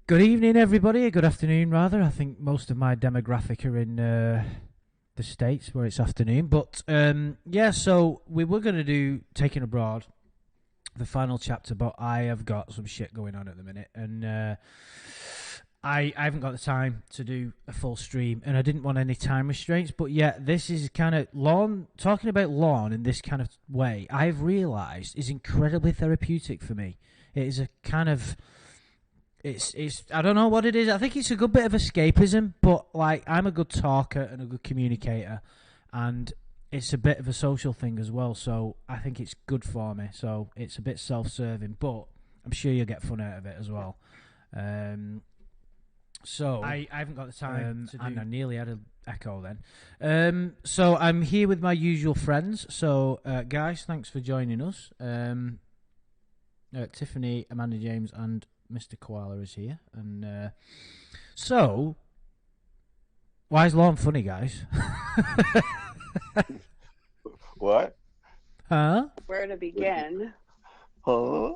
Good evening, everybody. Good afternoon, rather. I think most of my demographic are in the States where it's afternoon. But yeah, so we were going to do Taking Abroad, the final chapter, but I have got some shit going on at the minute. And I haven't got the time to do a full stream. And I didn't want any time restraints. But yeah, this is kind of Lorne, talking about Lorne in this kind of way, I've realised is incredibly therapeutic for me. It is a kind of it's I don't know what it is. I think it's a good bit of escapism, but like I'm a good talker and a good communicator, and it's a bit of a social thing as well. So I think it's good for me. So it's a bit self-serving, but I'm sure you'll get fun out of it as well. So I haven't got the time to do. And I nearly had an echo then. So I'm here with my usual friends. So guys, thanks for joining us. Tiffany, Amanda James, and Mr. Koala is here, and so why is Lorne funny, guys? What? Huh? Where to begin? Huh?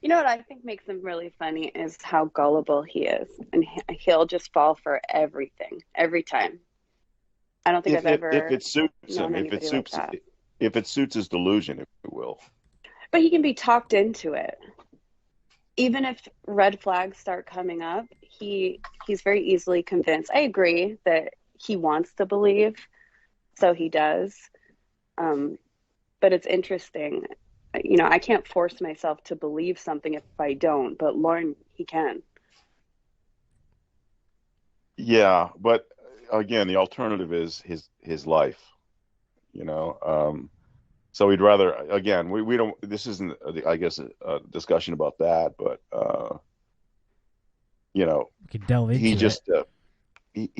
You know what I think makes him really funny is how gullible he is, and he'll just fall for everything every time. I don't think I've ever if it suits known him, if it anybody like suits that. if it suits his delusion, if it will. But he can be talked into it. Even if red flags start coming up, he's very easily convinced. I agree that he wants to believe, so he does. But it's interesting. You know, I can't force myself to believe something if I don't, but Lorne, he can. Yeah, but again, the alternative is his life. You know, so we'd rather again we don't. This isn't I guess a discussion about that, but you know, We could delve he into it. just he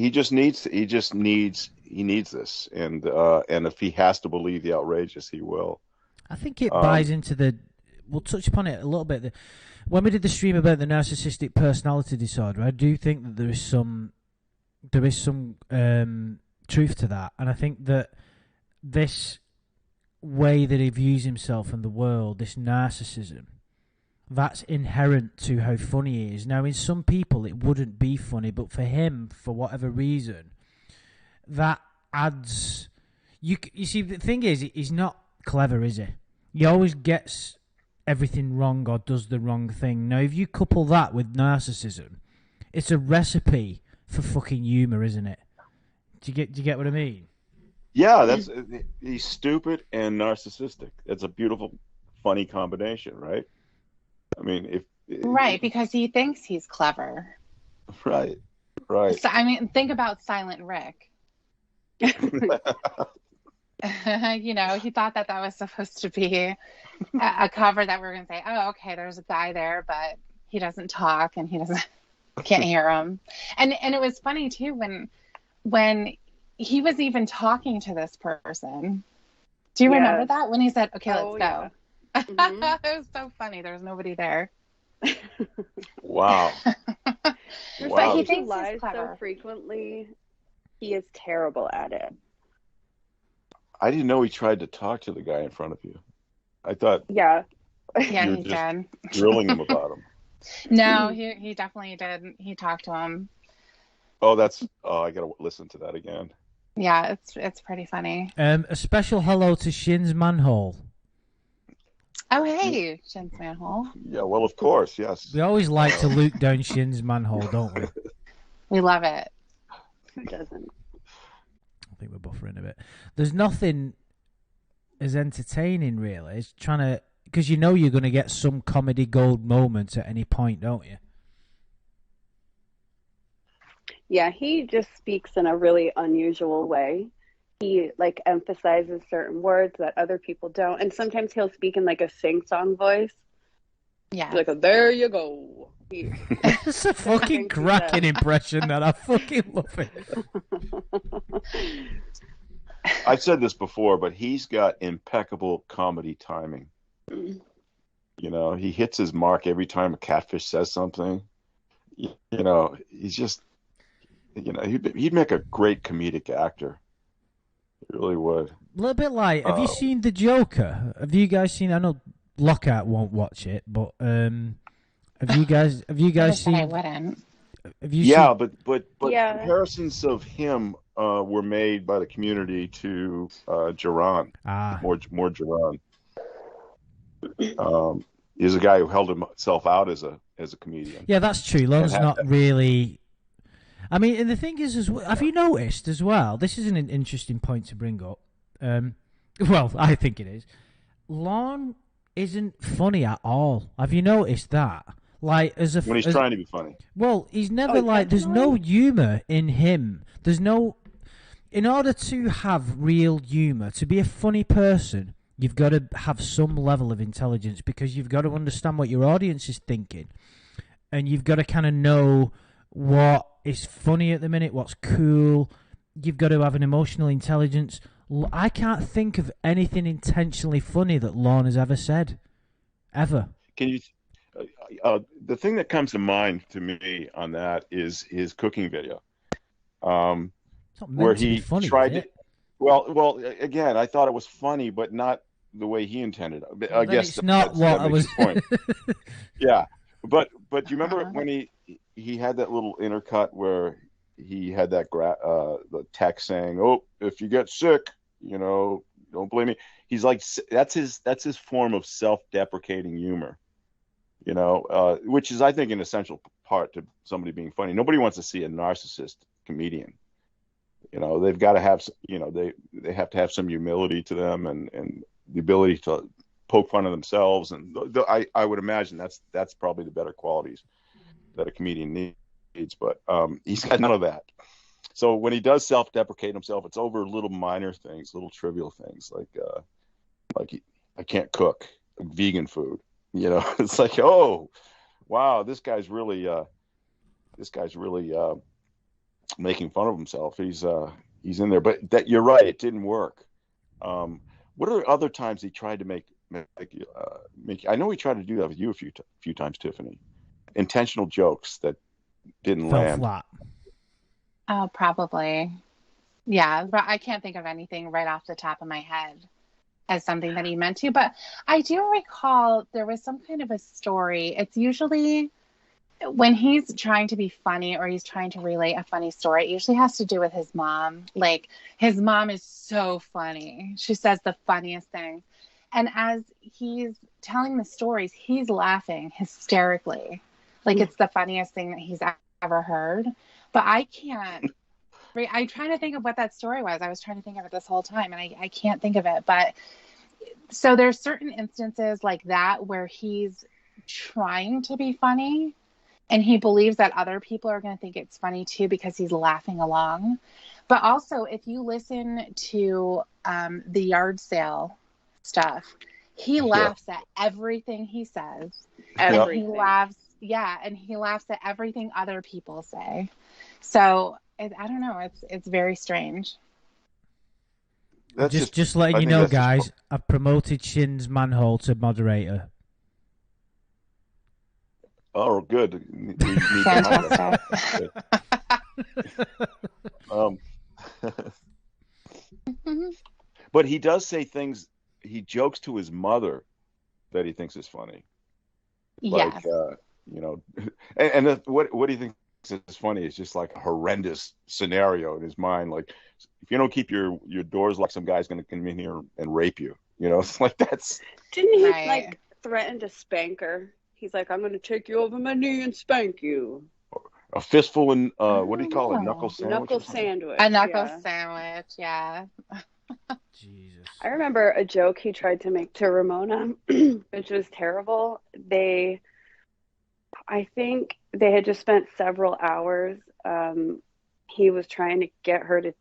needs this, and if he has to believe the outrageous, he will. I think it buys Um, into the. We'll touch upon it a little bit. When we did the stream about the narcissistic personality disorder, I do think that there is some truth to that, and I think that this way that he views himself and the world, this narcissism, that's inherent to how funny he is. Now, in some people, it wouldn't be funny, but for him, for whatever reason, that adds. You see, the thing is, he's not clever, is he? He always gets everything wrong or does the wrong thing. Now, if you couple that with narcissism, it's a recipe for fucking humor, isn't it? Do you get what I mean? yeah, he's stupid and narcissistic. That's a beautiful, funny combination, right? I mean, Right, because he thinks he's clever. right, right. So, I mean, think about Silent Rick. You know, he thought that was supposed to be a cover that we're going to say, oh, okay, there's a guy there, but he doesn't talk and he doesn't can't hear him. And it was funny too when he was even talking to this person. Do you remember Yes. that when he said, "Okay, Oh, let's yeah. go"? Mhm. It was so funny. There was nobody there. Wow, But wow. he he thinks he's lies so clever. frequently. He is terrible at it. I didn't know he tried to talk to the guy in front of you. I thought Yeah. Yeah, you were he just did. drilling him about him. No, he definitely did. He talked to him. Oh, I gotta listen to that again. Yeah, it's pretty funny. A special hello to Shin's Manhole. Oh, hey, Shin's manhole. Yeah, well, of course, yes. We always like to loot down Shin's Manhole, don't we? We love it. Who doesn't? I think we're buffering a bit. There's nothing as entertaining, really. It's trying to. Because you know you're going to get some comedy gold moment at any point, don't you? Yeah, he just speaks in a really unusual way. He like emphasizes certain words that other people don't, and sometimes he'll speak in like a sing-song voice. Yeah. Like, there you go. It's a fucking Thank you, cracking Dad. impression that I fucking love it. I've said this before, but he's got impeccable comedy timing. You know, he hits his mark every time a catfish says something. You know, he's just, you know, he'd make a great comedic actor. He really would. A little bit like, have you seen The Joker? Have you guys seen? I know Lockhart won't watch it, but Have you guys I seen? wouldn't. Have you Yeah, seen? but Yeah. comparisons of him were made by the community to Duran, Ah, more Duran. He's a guy who held himself out as a comedian, yeah, that's true. and Lon's had, not really. I mean, and the thing is, as well, have you noticed as well? This is an interesting point to bring up. Well, I think it is. Lorne isn't funny at all. Have you noticed that? Like when he's as trying to be funny. well, he's Oh, never like. There's no intentionally? humor in him. There's no. In order to have real humor, to be a funny person, you've got to have some level of intelligence because you've got to understand what your audience is thinking, and you've got to kind of know what is funny at the minute, what's cool. You've got to have an emotional intelligence. I can't think of anything intentionally funny that Lorne has ever said, ever. Can you? The thing that comes to mind to me on that is his cooking video, It's not where meant to be he funny, is tried to. it? Well, again, I thought it was funny, but not the way he intended. Well, I then guess it's not what that I makes was. the point. Yeah, but you remember Uh-huh. when he had that little intercut where he had that the text saying, "Oh, if you get sick, don't blame me." He's like, that's his form of self-deprecating humor, which is, I think, an essential part to somebody being funny. Nobody wants to see a narcissist comedian. They've got to have, they have to have some humility to them, and the ability to poke fun of themselves. And I would imagine that's probably the better qualities that a comedian needs. But he's got none of that. So when he does self-deprecate himself, it's over little minor things, little trivial things like I can't cook vegan food. It's like, oh, wow, this guy's really making fun of himself. He's in there, but that you're right, it didn't work. What are other times he tried to make? I know he tried to do that with you a few times, Tiffany. Intentional jokes that didn't Fell land. flat. Oh, probably. Yeah, but I can't think of anything right off the top of my head as something that he meant to. But I do recall there was some kind of a story. It's usually when he's trying to be funny or he's trying to relate a funny story, it usually has to do with his mom. Like, his mom is so funny. She says the funniest things. And as he's telling the stories, he's laughing hysterically. Like, it's the funniest thing that he's ever heard. But I can't. I'm trying to think of what that story was. I was trying to think of it this whole time, and I can't think of it. But so there's certain instances like that where he's trying to be funny, and he believes that other people are going to think it's funny too because he's laughing along. But also, if you listen to the yard sale stuff, he laughs at everything he says. Everything. And he laughs, and he laughs at everything other people say. So I don't know. It's very strange. That's Just letting I you think know, that's just guys. I've promoted Shin's manhole to moderator. oh, good. We need Fantastic. But he does say things. He jokes to his mother that he thinks is funny. Like, Yes. What do you think is funny? It's just like a horrendous scenario in his mind. Like, if you don't keep your doors locked, some guy's going to come in here and rape you. It's like that's. Didn't he Right. threaten to spank her? He's like, I'm going to take you over my knee and spank you. A fistful and what do you call it? Oh. Knuckle sandwich. Knuckle sandwich. A knuckle yeah. sandwich, yeah. Jesus. I remember a joke he tried to make to Ramona, which was terrible. I think they had just spent several hours. He was trying to get her to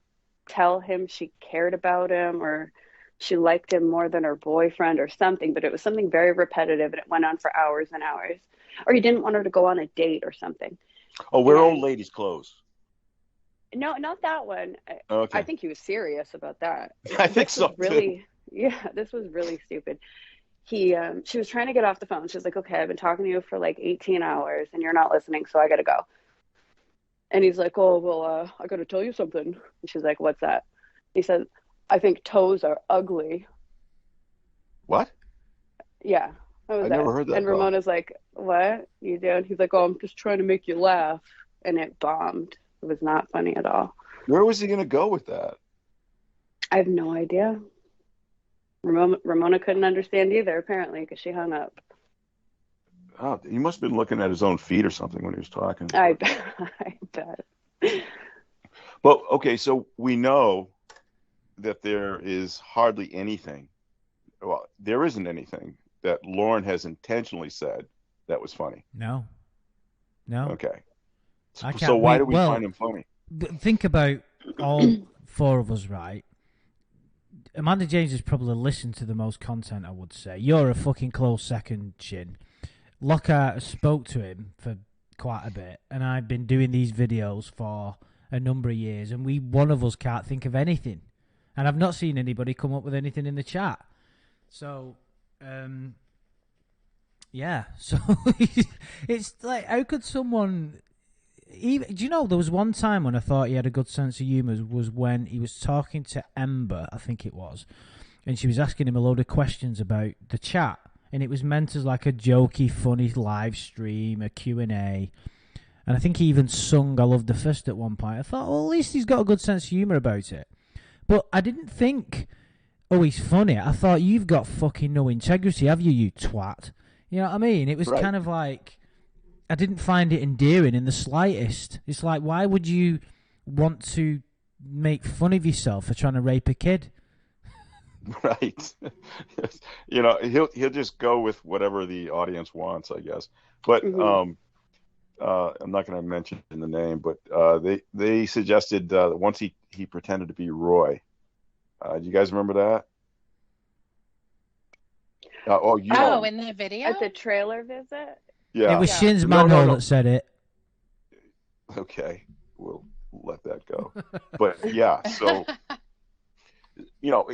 tell him she cared about him or she liked him more than her boyfriend or something, but it was something very repetitive and it went on for hours and hours. Or he didn't want her to go on a date or something. Oh, wear old ladies' clothes. No, not that one. Okay. I think he was serious about that. I think so too. Yeah, this was really stupid. She was trying to get off the phone. She was like, okay, I've been talking to you for like 18 hours and you're not listening, so I got to go. And he's like, oh, well, I got to tell you something. And she's like, what's that? He says, I think toes are ugly. What? Yeah. What was I that? never heard that. And Ramona's like, "What you doing?" He's like, "Oh, I'm just trying to make you laugh," and it bombed. It was not funny at all. Where was he going to go with that? I have no idea. Ramona couldn't understand either, apparently, because she hung up. Oh, he must have been looking at his own feet or something when he was talking. I bet. But okay, so we know that there is hardly anything. Well, there isn't anything that Lorne has intentionally said that was funny. No. Okay. I can't So why do we well, find him funny? Think about all four of us, right? Amanda James has probably listened to the most content, I would say. You're a fucking close second, Shin. Lockhart spoke to him for quite a bit, and I've been doing these videos for a number of years, and one of us can't think of anything. And I've not seen anybody come up with anything in the chat. So, yeah. So, it's like, how could someone... Even, do you know, there was one time when I thought he had a good sense of humour was when he was talking to Ember, I think it was, and she was asking him a load of questions about the chat, and it was meant as like a jokey, funny live stream, a Q&A, and I think he even sung I Love the Fist at one point. I thought, well, at least he's got a good sense of humour about it. But I didn't think, oh, he's funny. I thought, you've got fucking no integrity, have you, you twat? You know what I mean? It was Right. kind of like... I didn't find it endearing in the slightest. It's like, why would you want to make fun of yourself for trying to rape a kid? Right. You know, he'll just go with whatever the audience wants, I guess. But I'm not going to mention the name, but they suggested that once he pretended to be Roy. Do you guys remember that? In the video? At the trailer visit? Yeah. It was Shin's No. manhole that said it. Okay, we'll let that go. But yeah, so you know,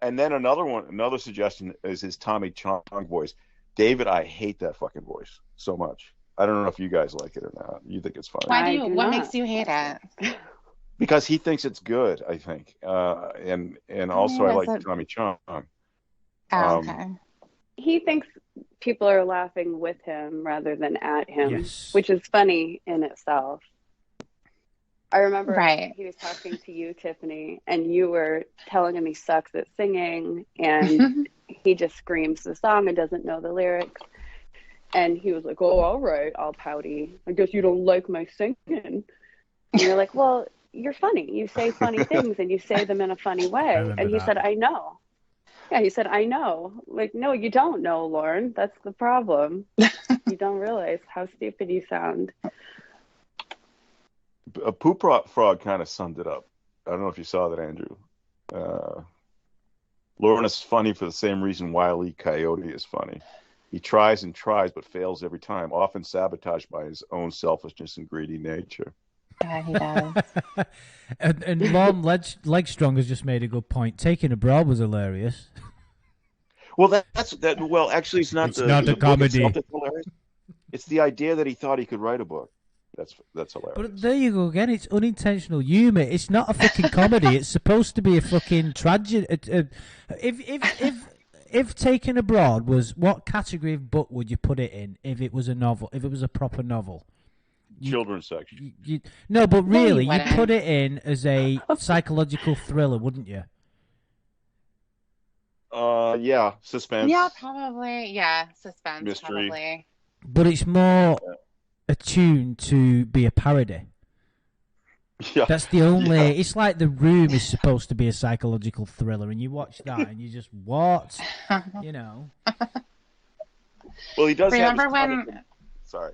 and then another suggestion is his Tommy Chong voice. David, I hate that fucking voice so much. I don't know if you guys like it or not. You think it's funny? Why do you? What not. makes you hate it? Because he thinks it's good, I think, and also I like Tommy Chong. Okay. He thinks people are laughing with him rather than at him, Yes. which is funny in itself. I remember he was talking to you, Tiffany, and you were telling him he sucks at singing, and he just screams the song and doesn't know the lyrics. And he was like, "Oh, all right, all pouty. I guess you don't like my singing." And you're like, "Well, you're funny. You say funny things, and you say them in a funny way." And he said, "I know." Yeah, he said, "I know." Like, no, you don't know, Lorne. That's the problem. You don't realize how stupid you sound. A Poop Frog kind of summed it up. I don't know if you saw that, Andrew. Lorne is funny for the same reason Wile E. Coyote is funny. He tries and tries, but fails every time, often sabotaged by his own selfishness and greedy nature. Yeah, he does. and Lorne Legstrong has just made a good point. Taking Abroad was hilarious. Well, that's that. Well, actually, it's not. It's not a comedy. It's hilarious. It's the idea that he thought he could write a book. That's hilarious. But there you go again. It's unintentional humor. It's not a fucking comedy. It's supposed to be a fucking tragedy. If Taken Abroad was, what category of book would you put it in? If it was a novel, if it was a proper novel, Children's section. No, but really, No, you'd put it in as a psychological thriller, wouldn't you? Yeah, suspense. Yeah, probably. Yeah, suspense. Mystery. Probably. But it's more attuned to be a parody. Yeah. That's the only. Yeah. It's like The Room is supposed to be a psychological thriller, and you watch that and you just what, you know. Well, he does. Remember when? Sorry.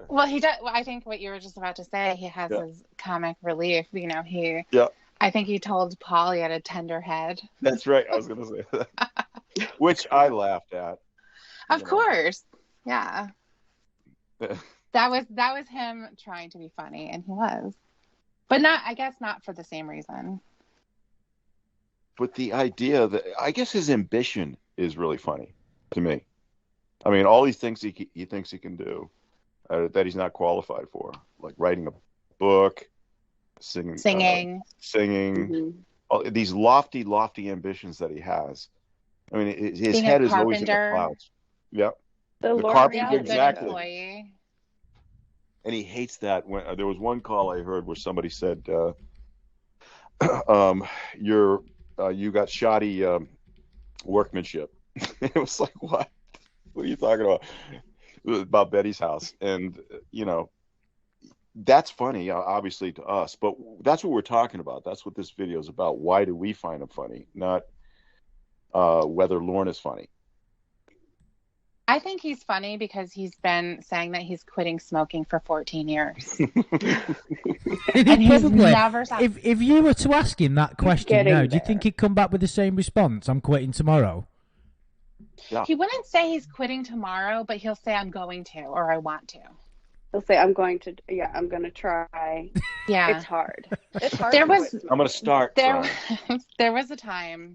Well, he does. Well, I think what you were just about to say. He has his comic relief. You know, he. Yeah. I think he told Paul he had a tender head. That's right. I was going to say that, which I laughed at. Of course, yeah. That was him trying to be funny, and he was, but not. I guess not for the same reason. But the idea that I guess his ambition is really funny to me. I mean, all he thinks he can do that he's not qualified for, like writing a book, singing, Mm-hmm. all these lofty ambitions that he has. I mean, his head is always in the clouds. Yeah. The The Lorne carpenter, Being a reality good exactly. show. employee. And he hates that. When there was one call I heard where somebody said, "You're you got shoddy workmanship." It was like, what? What are you talking about? About Betty's house, and that's funny, obviously to us, but that's what we're talking about. That's what this video is about. Why do we find him funny, not whether Lorne is funny? I think he's funny because he's been saying that he's quitting smoking for 14 years. And he's Probably. never stopped. If you were to ask him that question getting now, do you there. think he'd come back with the same response? I'm quitting tomorrow. Yeah. He wouldn't say he's quitting tomorrow, but he'll say I'm going to or I want to. He'll say, I'm going to try. Yeah. It's hard. It's hard. There to was- quit I'm going to start. There was a time,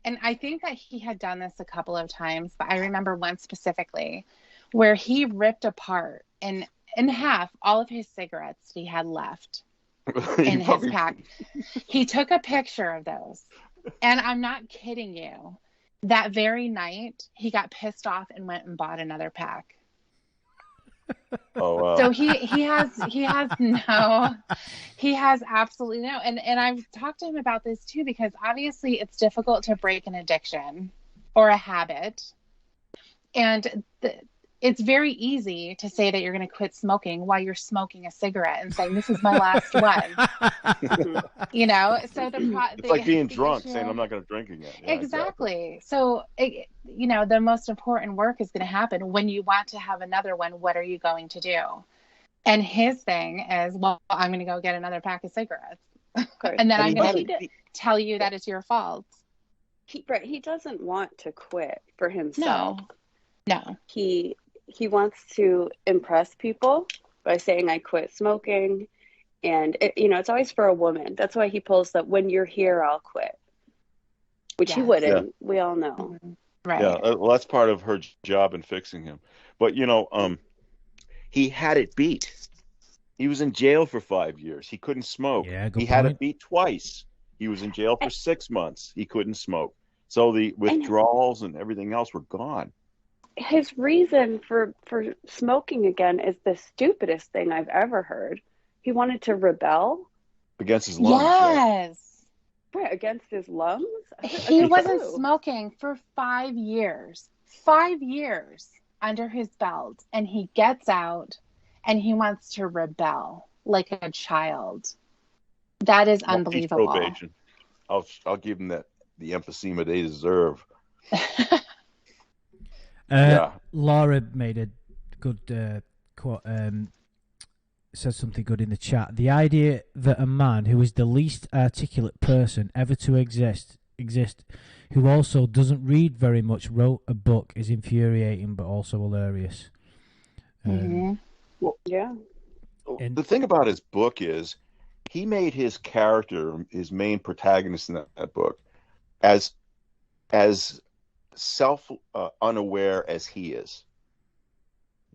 and I think that he had done this a couple of times, but I remember one specifically where he ripped apart in half all of his cigarettes he had left in his pack. He took a picture of those, and I'm not kidding you. That very night, he got pissed off and went and bought another pack. Oh, wow. So he has absolutely no. And I've talked to him about this too, because obviously it's difficult to break an addiction or a habit. And it's very easy to say that you're going to quit smoking while you're smoking a cigarette and saying, this is my last one. You know, so it's like being drunk, issue, saying I'm not going to drink again. Yeah, exactly. So, the most important work is going to happen when you want to have another one. What are you going to do? And his thing is, well, I'm going to go get another pack of cigarettes. And then I'm going to tell you that it's your fault. He doesn't want to quit for himself. No. He wants to impress people by saying, I quit smoking. And, it's always for a woman. That's why he pulls that, when you're here, I'll quit. Which he wouldn't. Yeah. We all know. Right. Yeah, well, that's part of her job in fixing him. But, he had it beat. He was in jail for 5 years. He couldn't smoke. Yeah, he had it beat twice. He was in jail for 6 months. He couldn't smoke. So the withdrawals and everything else were gone. His reason for smoking again is the stupidest thing I've ever heard. He wanted to rebel against his lungs. Yes. Right, against his lungs. He wasn't smoking for 5 years. 5 years under his belt, and he gets out and he wants to rebel like a child. That is unbelievable. Probation. I'll give them the emphysema they deserve. Laura made a good quote. Said something good in the chat. The idea that a man who is the least articulate person ever to exist, who also doesn't read very much, wrote a book is infuriating but also hilarious. Well, yeah. The thing about his book is he made his character, his main protagonist in that book, as self unaware as he is.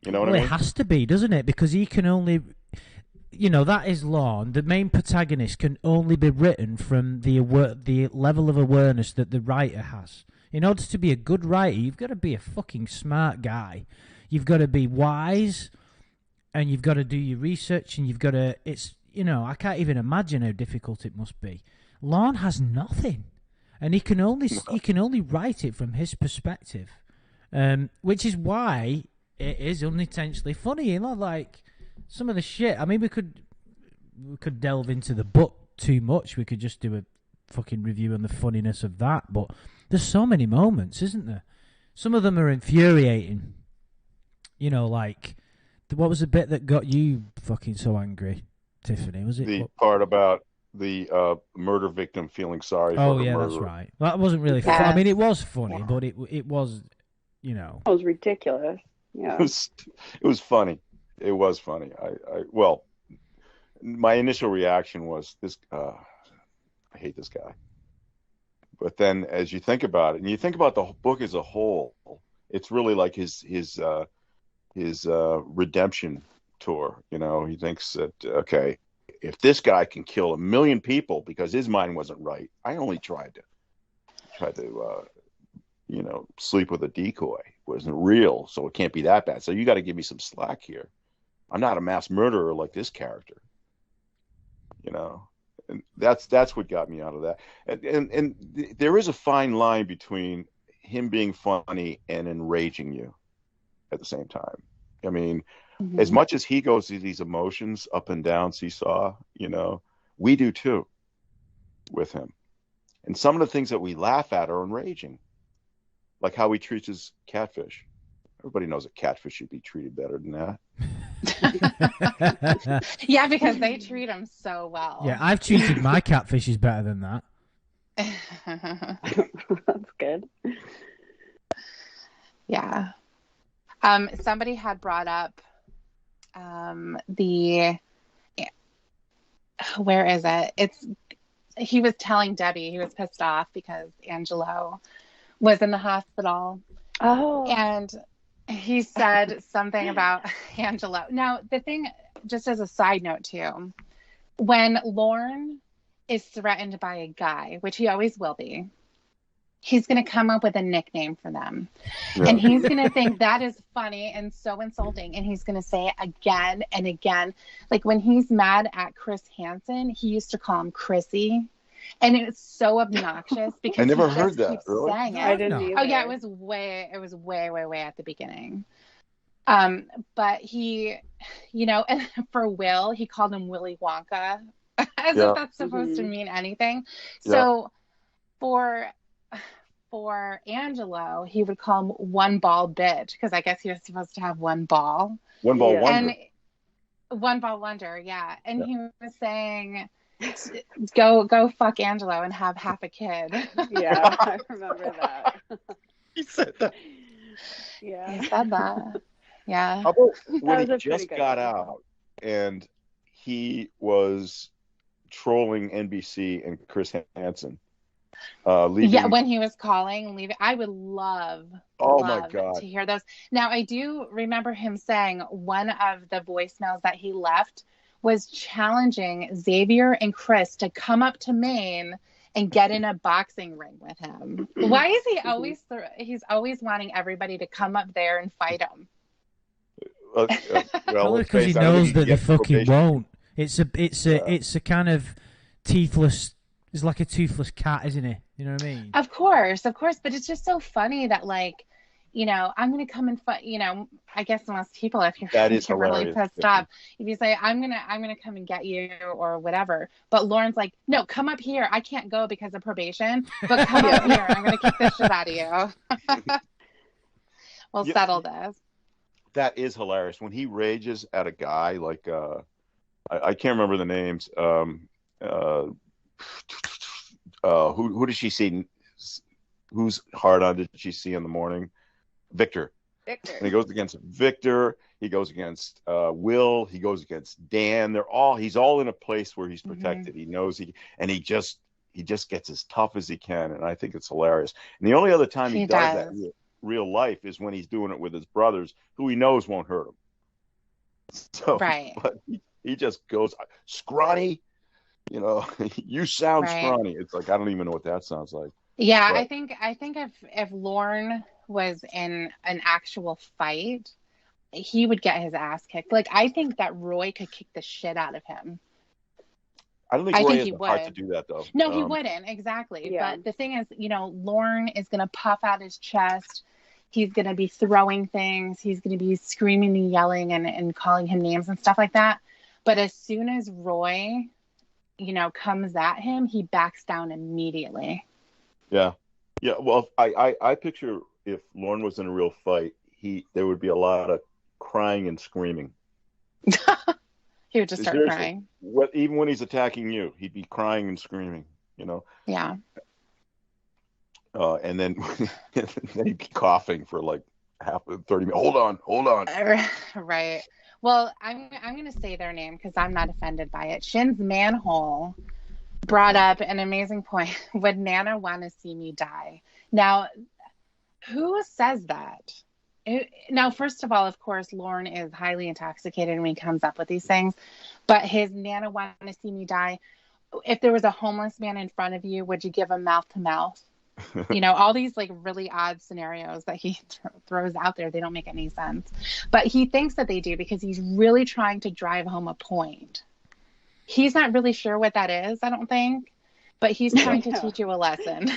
You know what I mean? It has to be, doesn't it? Because he can only, that is Lorne. The main protagonist can only be written from the level of awareness that the writer has. In order to be a good writer, you've got to be a fucking smart guy. You've got to be wise, and you've got to do your research, and you've got to. I can't even imagine how difficult it must be. Lorne has nothing, and he can only write it from his perspective, which is why it is unintentionally funny. Like some of the shit. I mean, we could delve into the book too much. We could just do a fucking review on the funniness of that. But there's so many moments, isn't there? Some of them are infuriating. Like what was the bit that got you fucking so angry, Tiffany? Was it the part about the murder victim feeling sorry for her murderer? That's right. Well, that wasn't really funny. I mean, it was funny, but it was, It was ridiculous. Yeah. It was funny. It was funny. Well, my initial reaction was this. I hate this guy. But then, as you think about it, and you think about the book as a whole, it's really like his redemption tour. He thinks that if this guy can kill 1 million people because his mind wasn't right, I only tried to sleep with a decoy. wasn't real, so it can't be that bad. So you got to give me some slack here. I'm not a mass murderer like this character, you know. And that's what got me out of that. And there is a fine line between him being funny and enraging you at the same time. I mean, as much as he goes through these emotions up and down seesaw, you know, we do too with him. And some of the things that we laugh at are enraging, like how he treats his catfish. Everybody knows a catfish should be treated better than that. Yeah, because they treat him so well. Yeah, I've treated my catfishes better than that. That's good. Yeah. Somebody had brought up where is it? He was telling Debbie he was pissed off because Angelo was in the hospital. Oh. And he said something about Angelo. Now, the thing, just as a side note too, when Lorne is threatened by a guy, which he always will be, he's going to come up with a nickname for them. Yeah. And he's going to think that is funny and so insulting. And he's going to say it again and again. Like when he's mad at Chris Hansen, he used to call him Chrissy. And it was so obnoxious because I never heard that. Really? I didn't either. Oh yeah, it was way at the beginning. But he, you know, and for Will, he called him Willy Wonka, as if that's supposed to mean anything. So for Angelo, he would call him One Ball Bitch because I guess he was supposed to have one ball. One ball wonder. And One Ball Wonder, yeah. And he was saying, go fuck Angelo and have half a kid. Yeah, I remember that. He said that. Yeah. He said that. Yeah. How about when he just got out and he was trolling NBC and Chris Hansen? Leaving... Yeah, when he was leaving. I would love my God, to hear those. Now, I do remember him saying one of the voicemails that he left was challenging Xavier and Chris to come up to Maine and get in a boxing ring with him. Why is he always he's always wanting everybody to come up there and fight him? Well, because he knows that they fucking won't. It's a kind of teethless. It's like a toothless cat, isn't it? You know what I mean? Of course. But it's just so funny that, like, you know, I'm going to come and fight, you know, I guess most people, if you're really pissed off, if you say, I'm going to come and get you or whatever. But Lauren's like, no, come up here. I can't go because of probation, but come up here. I'm going to kick the shit out of you. We'll settle this. That is hilarious. When he rages at a guy, like, I can't remember the names. Who did she see? Who's hard on did she see in the morning? Victor. And he goes against Victor. He goes against Will. He goes against Dan. He's all in a place where he's protected. He knows he just gets as tough as he can, and I think it's hilarious. And the only other time he does that in real life is when he's doing it with his brothers, who he knows won't hurt him. So, right. But he just goes scrawny. You know, you sound scrawny. It's like I don't even know what that sounds like. Yeah, but I think if Lorne was in an actual fight, he would get his ass kicked. Like I think that Roy could kick the shit out of him. I don't think Roy has the heart to do that though. No, he wouldn't, exactly. Yeah. But the thing is, you know, Lorne is gonna puff out his chest. He's gonna be throwing things. He's gonna be screaming and yelling and calling him names and stuff like that. But as soon as Roy, you know, comes at him, he backs down immediately. Yeah. Well, I picture if Lorne was in a real fight, there would be a lot of crying and screaming. He would just start crying. Even when he's attacking you, he'd be crying and screaming. You know. Yeah. And then he'd be coughing for like 30 minutes. Hold on. Right. Well, I'm going to say their name because I'm not offended by it. Shin's Manhole brought up an amazing point. Would Nana want to see me die? Now, who says that? Now, first of all, of course, Lorne is highly intoxicated when he comes up with these things. But his Nana want to see me die. If there was a homeless man in front of you, would you give him mouth to mouth? You know, all these like really odd scenarios that he throws out there, they don't make any sense. But he thinks that they do because he's really trying to drive home a point. He's not really sure what that is, I don't think, but he's trying to teach you a lesson.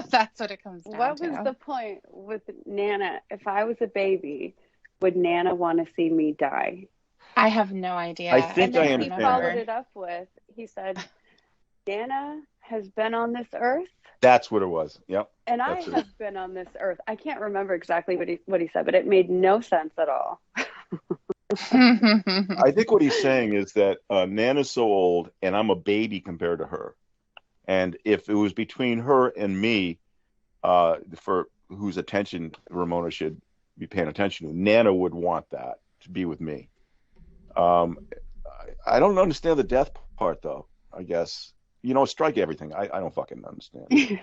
That's what it comes down What to. was the point with Nana? If I was a baby, would Nana want to see me die? I have no idea. I think And I then he understand followed that. it up with, he said, Nana has been on this earth, That's what it was. Yep. and I That's it. have been on this earth. I can't remember exactly what he said, but it made no sense at all. I think what he's saying is that Nana's so old, and I'm a baby compared to her. And if it was between her and me, for whose attention Ramona should be paying attention to, Nana would want that to be with me. I don't understand the death part, though. I guess, strike everything. I don't fucking understand.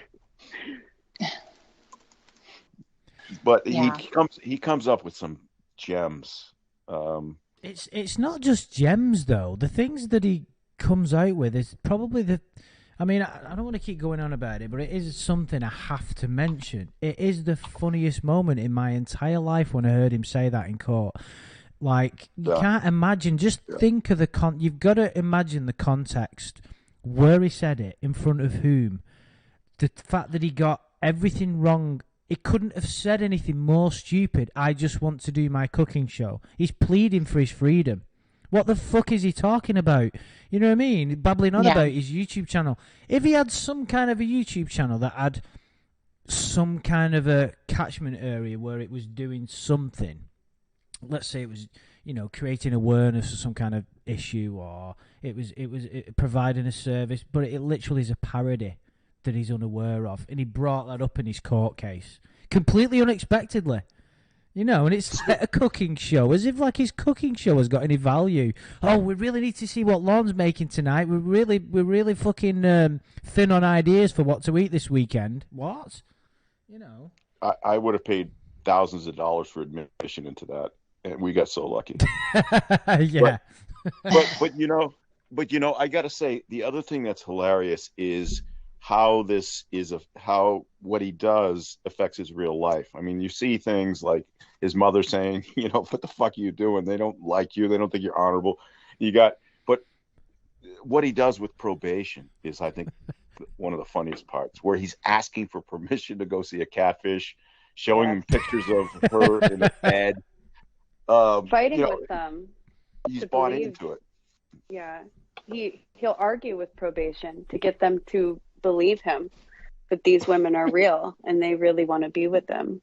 But Yeah. he comes up with some gems. It's not just gems though. The things that he comes out with is probably the. I mean, I don't want to keep going on about it, but it is something I have to mention. It is the funniest moment in my entire life when I heard him say that in court. Like, you can't imagine. Just think of the You've got to imagine the context, where he said it, in front of whom. The fact that he got everything wrong. He couldn't have said anything more stupid. I just want to do my cooking show. He's pleading for his freedom. What the fuck is he talking about? You know what I mean? Babbling on about his YouTube channel. If he had some kind of a YouTube channel that had some kind of a catchment area where it was doing something, let's say it was, creating awareness of some kind of issue, or it was providing a service, but it literally is a parody that he's unaware of, and he brought that up in his court case completely unexpectedly. And it's a cooking show, as if like his cooking show has got any value. Oh, we really need to see what Lorne's making tonight. We're really fucking thin on ideas for what to eat this weekend. What? I would have paid thousands of dollars for admission into that, and we got so lucky. Yeah. But I got to say, the other thing that's hilarious is how what he does affects his real life. I mean, you see things like his mother saying, what the fuck are you doing? They don't like you. They don't think you're honorable. But what he does with probation is, I think, one of the funniest parts, where he's asking for permission to go see a catfish, showing him pictures of her in a bed. Fighting with them. He's bought into it. Yeah. He'll argue with probation to get them to believe him that these women are real and they really want to be with them.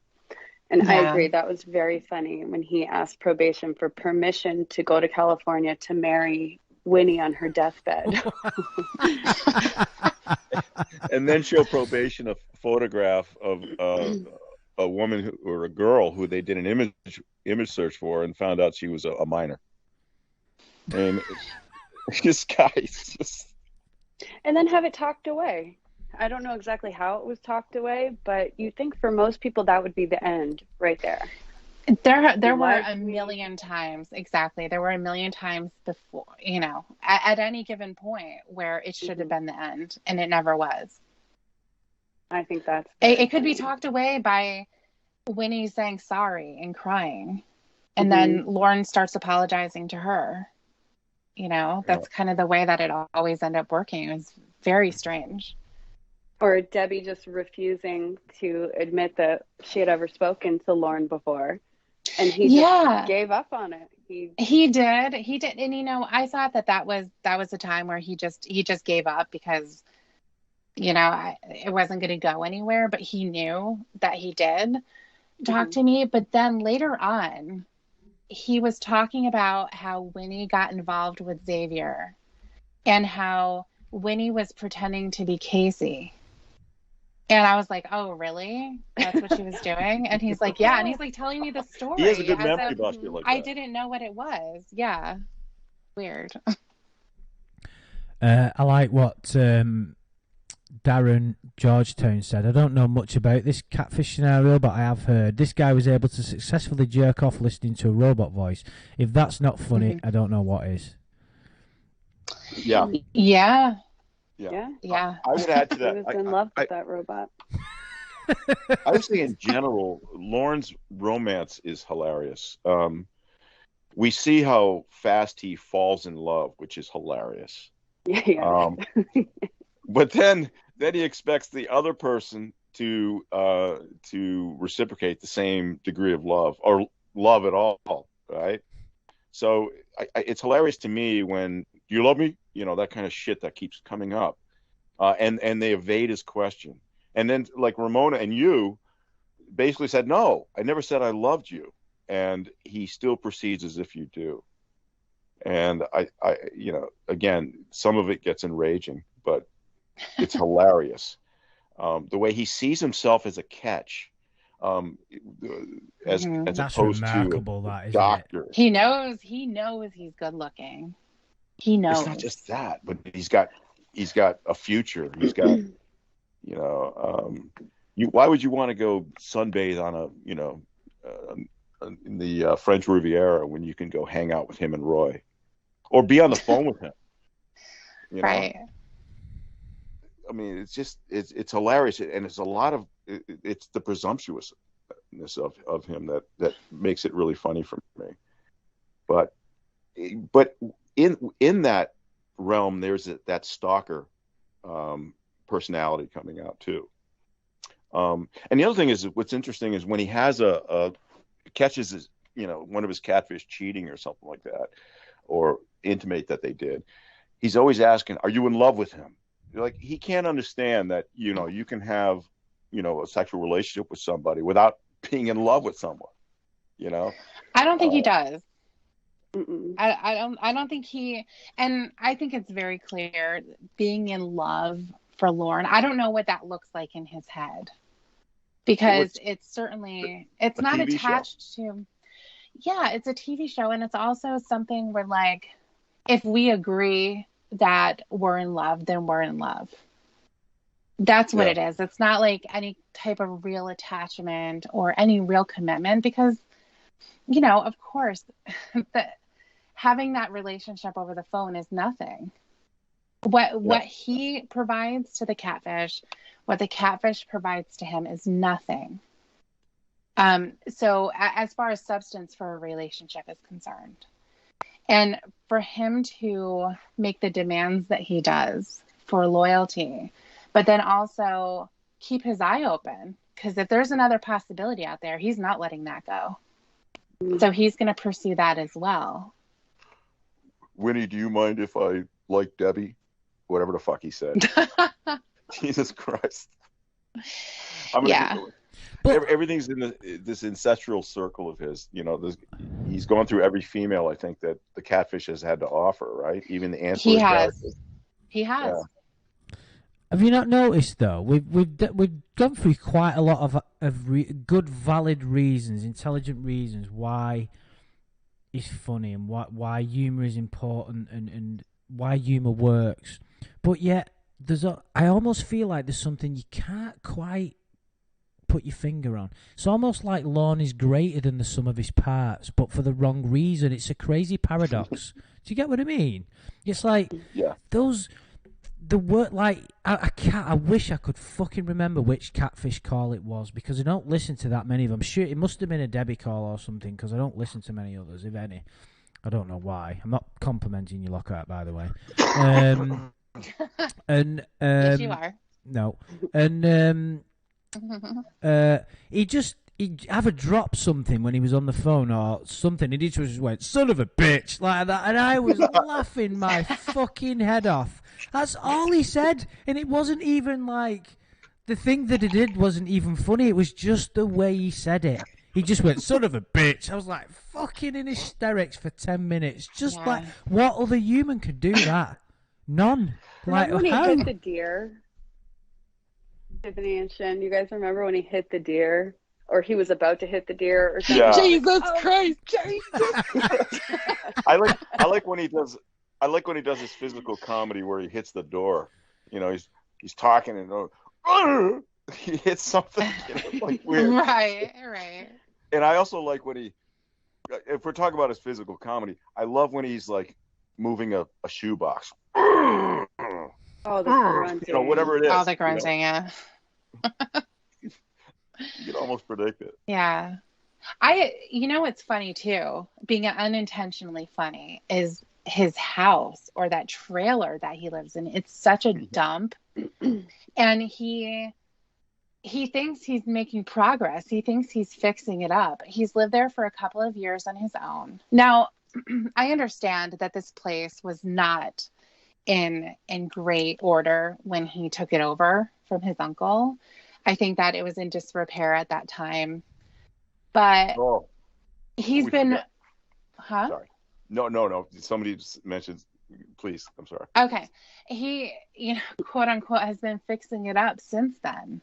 And I agree, that was very funny when he asked probation for permission to go to California to marry Winnie on her deathbed. And then show probation a photograph of a woman or a girl who they did an image search for and found out she was a minor. And this guy's just... And then have it talked away. I don't know exactly how it was talked away, but you think for most people that would be the end right there. There were a million times, exactly. There were a million times before, at any given point where it should have been the end, and it never was. I think that's... It could be talked away by Winnie saying sorry and crying, and then Lorne starts apologizing to her. That's kind of the way that it always ended up working. It was very strange. Or Debbie just refusing to admit that she had ever spoken to Lorne before. And he just gave up on it. He did. And, I thought that was a time where he just gave up because, it wasn't going to go anywhere. But he knew that he did talk to me. But then later on, he was talking about how Winnie got involved with Xavier and how Winnie was pretending to be Casey. And I was like, oh, really? That's what she was doing? And he's like, yeah. And he's like telling me the story. He has a good memory about shit like that. I didn't know what it was. Yeah. Weird. I like what Darren Georgetown said. I don't know much about this catfish scenario, but I have heard this guy was able to successfully jerk off listening to a robot voice. If that's not funny, I don't know what is. Yeah. Yeah. I would add to that. He was in love with that robot. I would say in general, Lorne's romance is hilarious. We see how fast he falls in love, which is hilarious. Yeah. But then he expects the other person to reciprocate the same degree of love or love at all, right? So it's hilarious to me when you love me, that kind of shit that keeps coming up, and they evade his question, and then like Ramona and you basically said, no, I never said I loved you, and he still proceeds as if you do, and again, some of it gets enraging, but it's hilarious. The way he sees himself as a catch, as That's opposed to remarkable, a that, isn't it? doctor. He knows he's good looking. He knows. It's not just that, but he's got a future. He's got, why would you want to go sunbathe on in the French Riviera when you can go hang out with him and Roy, or be on the phone with him? Right. I mean, it's hilarious, and it's a lot of it's the presumptuousness of him that makes it really funny for me. But in that realm, there's that stalker personality coming out too. And the other thing is, what's interesting is when he has catches his, one of his catfish cheating or something like that, or intimate that they did, he's always asking, "Are you in love with him?" Like, he can't understand that you can have a sexual relationship with somebody without being in love with someone. I don't think he does. Mm-mm. I don't think he, and I think it's very clear being in love for Lorne. I don't know what that looks like in his head, because it's not TV attached to. Yeah, it's a TV show, and it's also something where, like, if we agree that we're in love, then we're in love. That's what it is. It's not like any type of real attachment or any real commitment, because, of course, having that relationship over the phone is nothing. What he provides to the catfish, what the catfish provides to him, is nothing. So as far as substance for a relationship is concerned, and for him to make the demands that he does for loyalty, but then also keep his eye open, because if there's another possibility out there, he's not letting that go. So he's going to pursue that as well. Winnie, do you mind if I like Debbie? Whatever the fuck he said. Jesus Christ. Everything's in this ancestral circle of his. He's gone through every female, I think, that the catfish has had to offer, right? Even the ancestral. He has. Yeah. Have you not noticed though? We've gone through quite a lot of good, valid reasons, intelligent reasons why it's funny, and why humor is important, and why humor works. But yet, I almost feel like there's something you can't quite put your finger on. It's almost like Lorne is greater than the sum of his parts, but for the wrong reason. It's a crazy paradox. Do you get what I mean? It's like the word, like, I wish I could fucking remember which catfish call it was, because I don't listen to that many of them. Sure, it must have been a Debbie call or something, because I don't listen to many others, if any. I don't know why. I'm not complimenting you, Lockhart, by the way. And Yes, you are. No, and he'd either drop something when he was on the phone or something, and he just went, "Son of a bitch," like that, and I was laughing my fucking head off. That's all he said, and it wasn't even like, the thing that he did wasn't even funny. It was just the way he said it. He just went, "Son of a bitch." I was like, fucking in hysterics for 10 minutes. Just like, what other human could do that? None. Remember when he hit the deer? Tiffany and Shin, you guys remember when he hit the deer? Or he was about to hit the deer or something? Yeah. Jesus Christ. I like when he does his physical comedy where he hits the door. He's talking and he hits something, like weird. Right. And I also like when if we're talking about his physical comedy, I love when he's like moving a shoebox. Oh, the grunting. Whatever it is. All the grunting, yeah. You can almost predict it. Yeah. What's funny too, being unintentionally funny, is his house or that trailer that he lives in. It's such a dump. And he thinks he's making progress. He thinks he's fixing it up. He's lived there for a couple of years on his own. Now, I understand that this place was not in great order when he took it over from his uncle. I think that it was in disrepair at that time. But he's been... forget. Huh? Sorry. No. Somebody mentioned, please. I'm sorry. Okay. He, quote unquote, has been fixing it up since then.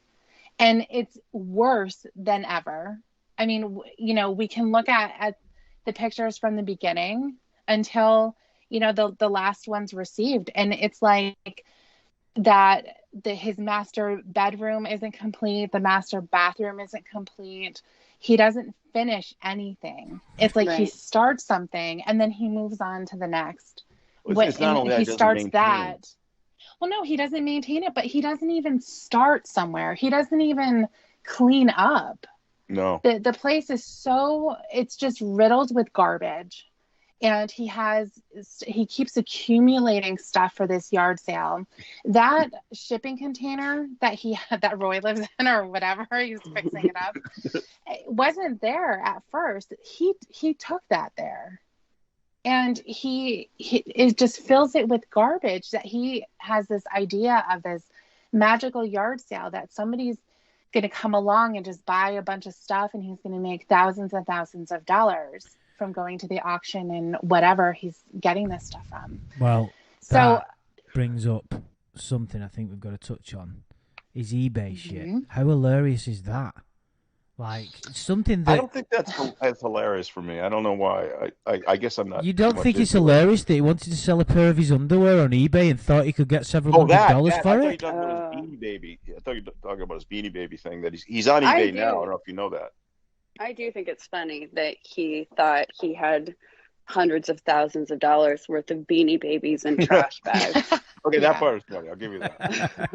And it's worse than ever. I mean, we can look at the pictures from the beginning until, the last one's received. And it's like that his master bedroom isn't complete. The master bathroom isn't complete. He doesn't finish anything. It's like he starts something and then he moves on to the next. It's not only that, he starts that. Well, no, he doesn't maintain it, but he doesn't even start somewhere. He doesn't even clean up. No. The place is it's just riddled with garbage. And he keeps accumulating stuff for this yard sale. That shipping container that Roy lives in or whatever, he's fixing it up, it wasn't there at first. He took that there. And it just fills it with garbage. That he has this idea of this magical yard sale that somebody's going to come along and just buy a bunch of stuff and he's going to make thousands and thousands of dollars from going to the auction and whatever he's getting this stuff from. Well, that brings up something I think we've got to touch on. Is eBay shit. How hilarious is that? Like, something that... I don't think that's as hilarious for me. I don't know why. I guess I'm not... You don't think it's hilarious that he wanted to sell a pair of his underwear on eBay and thought he could get several $100 for it? I thought you were talking about his Beanie Baby. I thought you were talking about his Beanie Baby thing. That he's on eBay now. I don't know if you know that. I do think it's funny that he thought he had hundreds of thousands of dollars worth of Beanie Babies in trash bags. Okay, that part is funny. I'll give you that.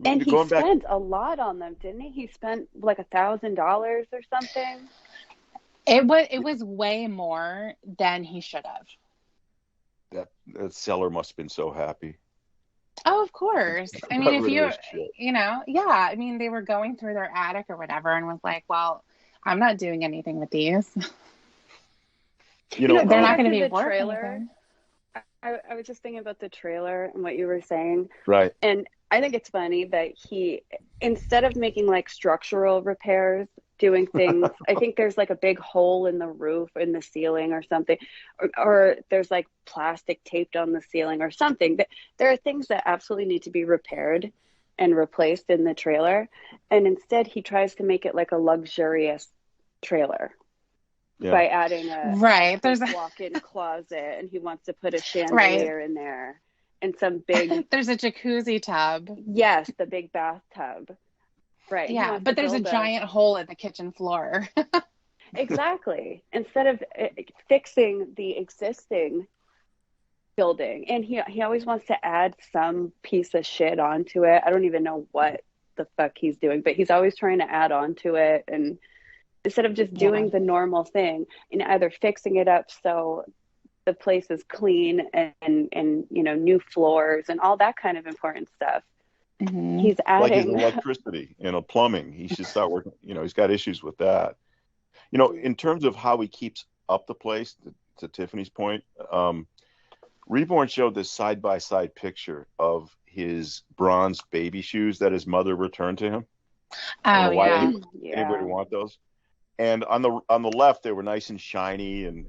And he spent a lot on them, didn't he? He spent like $1,000 or something. It was way more than he should have. That seller must have been so happy. Oh, of course. I mean, if I mean, they were going through their attic or whatever and was like, well, I'm not doing anything with these. They're not going to be worth anything. I was just thinking about the trailer and what you were saying. Right. And I think it's funny that he, instead of making like structural repairs, doing things, I think there's like a big hole in the roof, in the ceiling or something, or there's like plastic taped on the ceiling or something. There are things that absolutely need to be repaired and replaced in the trailer. And instead he tries to make it like a luxurious trailer. Yeah. By adding a walk-in closet, and he wants to put a chandelier in there, and some big... There's a jacuzzi tub. Yes, the big bathtub. Right. Yeah, but there's a giant hole in the kitchen floor. Exactly. Instead of fixing the existing building, and he always wants to add some piece of shit onto it. I don't even know what the fuck he's doing, but he's always trying to add onto it, and instead of just doing the normal thing and either fixing it up so the place is clean and new floors and all that kind of important stuff. Mm-hmm. He's adding like his electricity, plumbing. He should start working. He's got issues with that. In terms of how he keeps up the place, to Tiffany's point, Reborn showed this side-by-side picture of his bronze baby shoes that his mother returned to him. Oh, yeah. Anybody want those? And on the left, they were nice and shiny and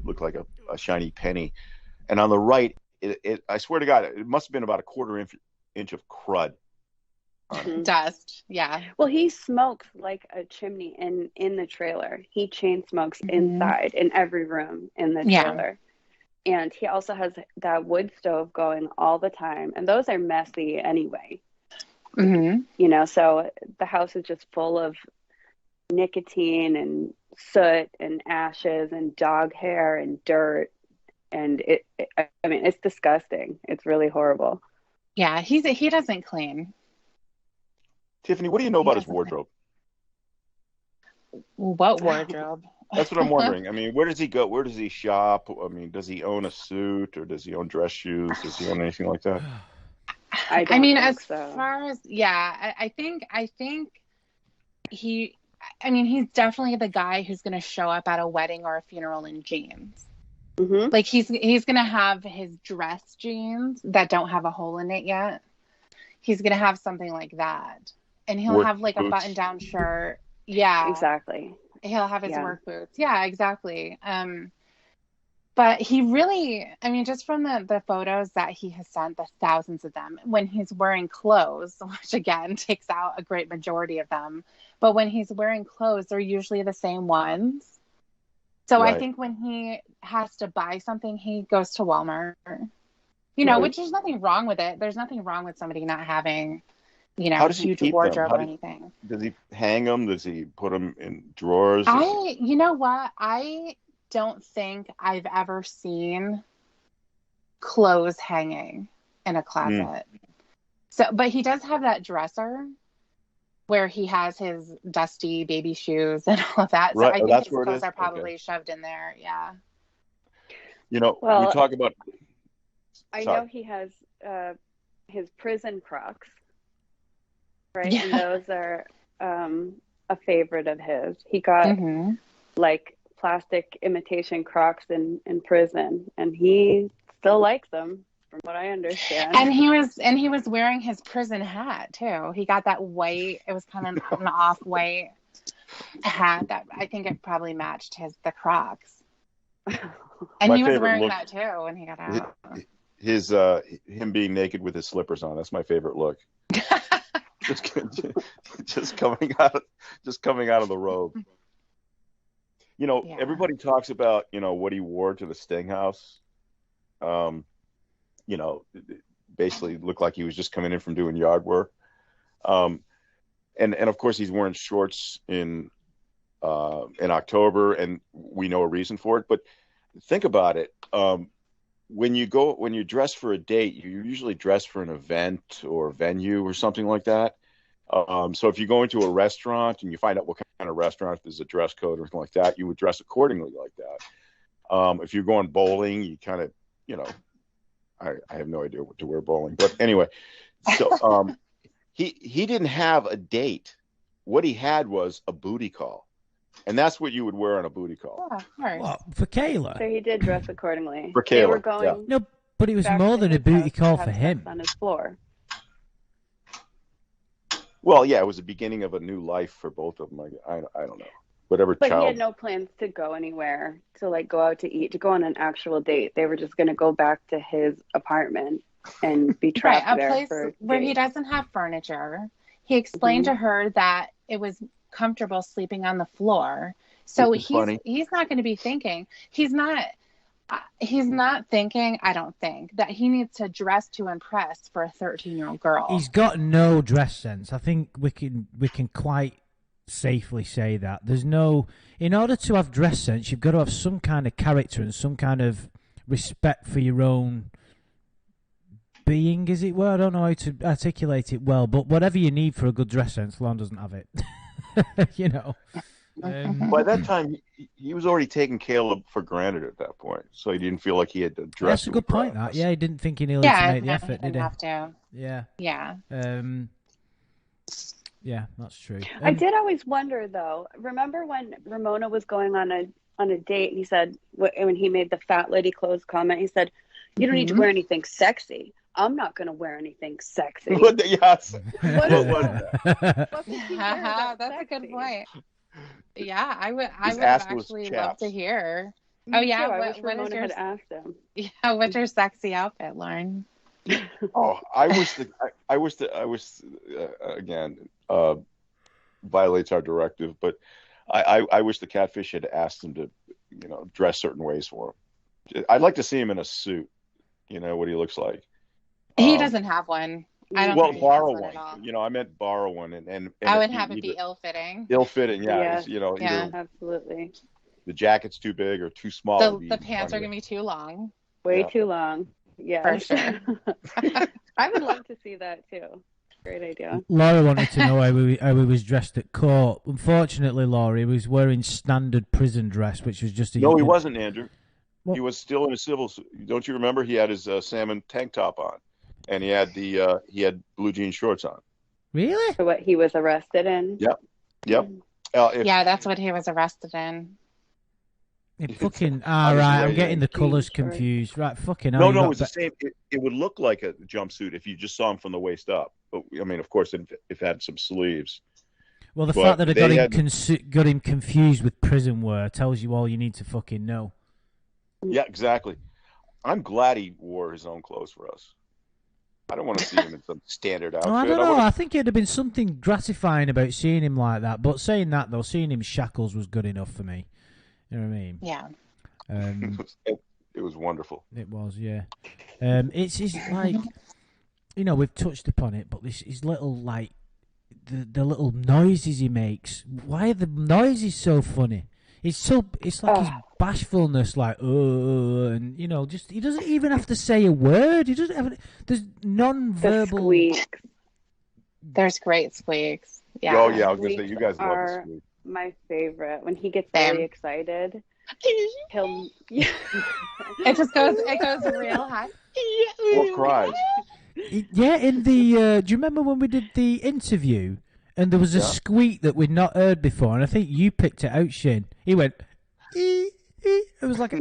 looked like a shiny penny. And on the right, it I swear to God, it must have been about a quarter inch of crud. Dust, yeah. Well, he smokes like a chimney in the trailer. He chain smokes inside in every room in the trailer. Yeah. And he also has that wood stove going all the time. And those are messy anyway. Mm-hmm. So the house is just full of nicotine and soot and ashes and dog hair and dirt, and it's disgusting. It's really horrible. Yeah, he doesn't clean. Tiffany, what do you know about his Yes. wardrobe? What wardrobe? That's what I'm wondering. I mean, where does he go? Where does he shop? I mean, does he own a suit or does he own dress shoes? Does he own anything like that? I I don't mean, think as so. far as I think he, I mean, he's definitely the guy who's going to show up at a wedding or a funeral in jeans. Mm-hmm. Like he's going to have his dress jeans that don't have a hole in it yet. He's going to have something like that, and he'll Work have like a boots. button-down shirt. Yeah, Exactly. he'll have his Yeah. work boots. Yeah, exactly. But he really, I mean, just from the photos that he has sent, the thousands of them, when he's wearing clothes, which again takes out a great majority of them, but when he's wearing clothes, they're usually the same ones. So I Right. think when he has to buy something, he goes to Walmart, you know, Right. which there's nothing wrong with it. There's nothing wrong with somebody not having, you How know, does he huge keep them? wardrobe or anything. Does he hang them? Does he put them in drawers? Does he- You know what? I don't think I've ever seen clothes hanging in a closet. So, but he does have that dresser where he has his dusty baby shoes and all of that. So Right. I Oh, think that's his where it clothes is? are Okay. probably shoved in there. Yeah. You know, we Well, talk about. I Sorry. know he has his prison Crocs, right? Yeah. And those are a favorite of his. He got hmm like plastic imitation Crocs in prison, and he still likes them, from what I understand. And he was wearing his prison hat too. He got that white, it was kind of an off-white hat that I think it probably matched the Crocs. And My he was favorite wearing look- that too when he got out. His him being naked with his slippers on. That's my favorite look. just coming out of the robe. You know, Yeah. everybody talks about, you know, what he wore to the Sting House. You know, basically looked like he was just coming in from doing yard work. And of course he's wearing shorts in October, and we know a reason for it. But think about it. When you dress for a date, you usually dress for an event or venue or something like that. So if you go into a restaurant and you find out what kind of restaurant, if there's a dress code or anything like that, you would dress accordingly like that. If you're going bowling, you kind of, you know, I have no idea what to wear bowling, but anyway, so he didn't have a date. What he had was a booty call, and that's what you would wear on a booty call. Yeah, of course. What, for Kayla? So he did dress accordingly. For They Kayla, were going No, but it was back more to than a his booty house to call have for sex him. on his floor. Well, yeah, it was the beginning of a new life for both of them. I don't know. Whatever But he child. had no plans to go anywhere, to like go out to eat, to go on an actual date. They were just going to go back to his apartment and be trapped Right, a there place for a where he date. doesn't have furniture. He explained to her that it was comfortable sleeping on the floor. So Which is funny. he's not going to be thinking. He's not thinking, I don't think, that he needs to dress to impress for a 13-year-old girl. He's got no dress sense. I think we can quite safely say that. There's no, in order to have dress sense, you've got to have some kind of character and some kind of respect for your own being, as it were. I don't know how to articulate it well, but whatever you need for a good dress sense, Lorne doesn't have it. You know. By that time, he was already taking Caleb for granted at that point, so he didn't feel like he had to dress. That's a good point. That, yeah, he didn't think he needed to make the no, effort, he did didn't have to. Yeah. Yeah. Yeah, that's true. I did always wonder, though. Remember when Ramona was going on a date, and he said, when he made the fat lady clothes comment, he said, "You don't need to wear anything sexy. I'm not going to wear anything sexy." Yes. What What was that? What could he wear that's That's a good sexy? point. Yeah, I would His have ass was actually loved chaps. to hear. Me Oh yeah, too. I wish what is Ramona your had asked him. what's your sexy outfit, Lauren? Oh, I wish again violates our directive, but I wish the Catfish had asked him to, you know, dress certain ways for him. I'd like to see him in a suit. You know what he looks like. He doesn't have one. I don't Well, think he has borrow one one. at all. You know, I meant borrow one, and I would have it be ill-fitting. Ill-fitting, yeah. Yes. You know, Yeah. either Absolutely. the jacket's too big or too small. The pants are going to be too long. Way Yeah. too long. Yeah. For sure. I would love to see that too. Great idea. Laura wanted to know how he was dressed at court. Unfortunately, Laura, he was wearing standard prison dress, which was just a... No, he wasn't, Andrew. What? He was still in a civil suit. Don't you remember? He had his salmon tank top on, and he had blue jean shorts on. Really? So what he was arrested in? Yep. Yeah, that's what he was arrested in. Fucking... I was right, I'm way getting the jean colours shorts. confused. Right, fucking hell. No, it was the same. It would look like a jumpsuit if you just saw him from the waist up. But I mean, of course, it had some sleeves. Well, the But fact that they got him confused with prison wear tells you all you need to fucking know. Yeah, exactly. I'm glad he wore his own clothes for us. I don't want to see him in some standard outfit. Oh, I don't know. I think it'd have been something gratifying about seeing him like that. But saying that, though, seeing him shackles was good enough for me. You know what I mean? Yeah. It was wonderful. It was, yeah. It's like, you know, we've touched upon it, but his little, like, the little noises he makes. Why are the noises so funny? It's like his bashfulness, like, and, you know, just, he doesn't even have to say a word. He doesn't have, there's non-verbal... The squeaks. There's great squeaks. Yeah. Oh, yeah, I was going to say, you guys love the squeak. My favorite. When he gets Same. really excited, he'll... It goes real high. Or cries. Yeah, in the... do you remember when we did the interview and there was a squeak that we'd not heard before, and I think you picked it out, Shane. He went... It was like a...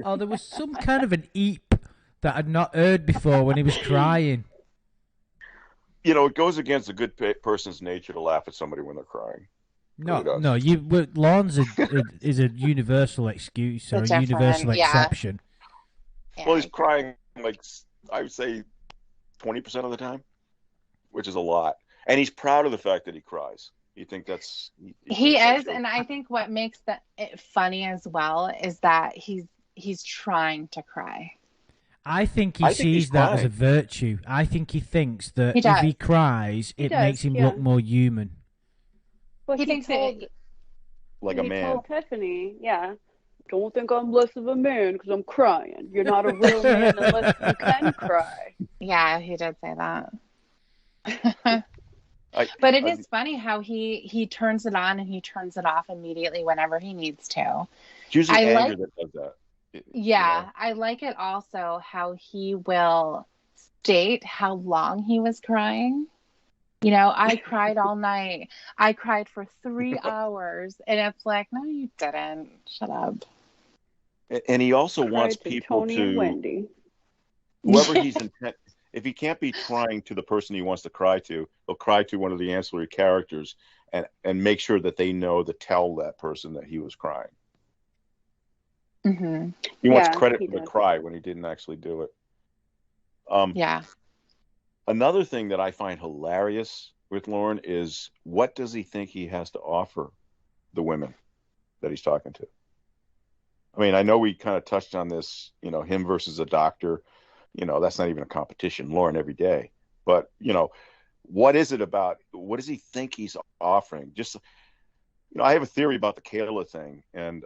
Oh, there was some kind of an eep that I'd not heard before when he was crying. You know, it goes against a good person's nature to laugh at somebody when they're crying. No, Really no. Lorne's is a universal excuse or a universal exception. Yeah. Well, he's crying like I would say 20% of the time, which is a lot. And he's proud of the fact that he cries. You think that's he is, and I think what makes it funny as well is that he's trying to cry. I think he sees that as a virtue. I think he thinks that if he cries, it makes him look more human. Well, he thinks like a man. He told Tiffany, don't think I'm less of a man because I'm crying. You're not a real man unless you can cry. Yeah, he did say that. But it is funny how he turns it on and he turns it off immediately whenever he needs to. It's usually anger that does that. Yeah, I like it also how he will state how long he was crying. You know, I cried all night. I cried for 3 hours. And it's like, no, you didn't. Shut up. And he also wants people Tony and Wendy. Whoever he's intent, if he can't be crying to the person he wants to cry to, he'll cry to one of the ancillary characters and make sure that they know to tell that person that he was crying. Mm-hmm. He wants credit for the cry when he didn't actually do it. Yeah. Another thing that I find hilarious with Lorne is, what does he think he has to offer the women that he's talking to? I mean, I know we kind of touched on this, you know, him versus a doctor. You know, that's not even a competition. Lorne every day. But, you know, what is it about? What does he think he's offering? Just, you know, I have a theory about the Kayla thing. And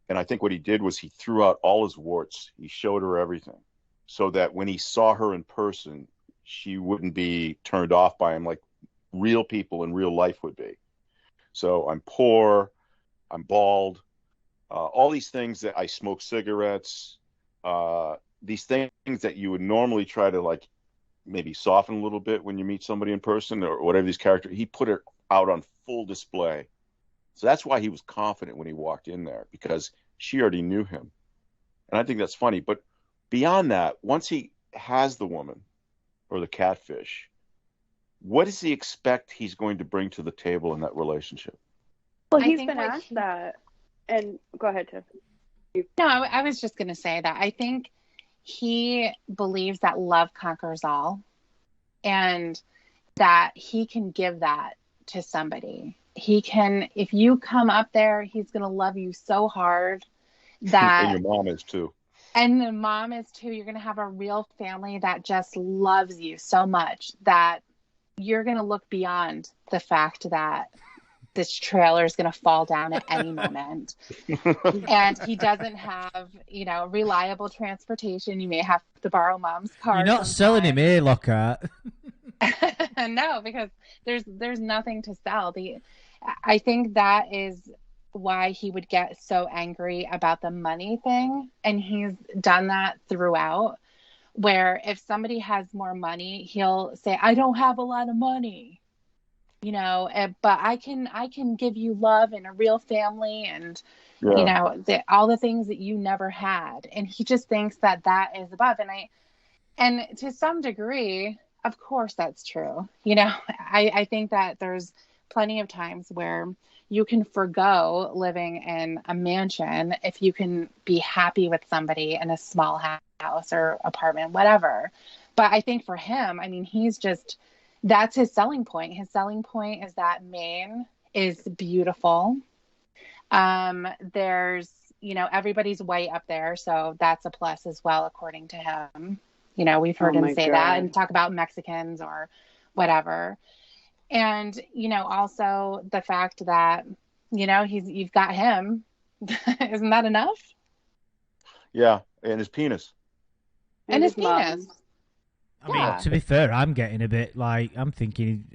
I think what he did was he threw out all his warts. He showed her everything so that when he saw her in person, she wouldn't be turned off by him like real people in real life would be. So I'm poor, I'm bald, all these things that I smoke cigarettes, these things that you would normally try to like maybe soften a little bit when you meet somebody in person or whatever these characters, he put it out on full display. So that's why he was confident when he walked in there, because she already knew him. And I think that's funny. But beyond that, once he has the woman or the catfish, what does he expect he's going to bring to the table in that relationship? Well, he's been asked that. And go ahead, Tiff. No, I was just going to say that I think he believes that love conquers all and that he can give that to somebody. He can, if you come up there, he's going to love you so hard that... And your mom is too. And the mom is too. You're going to have a real family that just loves you so much that you're going to look beyond the fact that this trailer is going to fall down at any moment. And he doesn't have, you know, reliable transportation. You may have to borrow mom's car. You're not selling him here, Lockhart. No, because there's nothing to sell. I think that is why he would get so angry about the money thing, and he's done that throughout. Where if somebody has more money, he'll say, "I don't have a lot of money," but I can give you love and a real family, and all the things that you never had. And he just thinks that is above. And to some degree, of course, that's true. I think that there's plenty of times where you can forgo living in a mansion if you can be happy with somebody in a small house or apartment, whatever. But I think for him, I mean, that's his selling point. His selling point is that Maine is beautiful. There's, everybody's white up there. So that's a plus as well, according to him. We've heard him say that and talk about Mexicans or whatever. And, also the fact that, you've got him. Isn't that enough? Yeah. And his penis. And his penis. I mean, to be fair, I'm getting a bit like, I'm thinking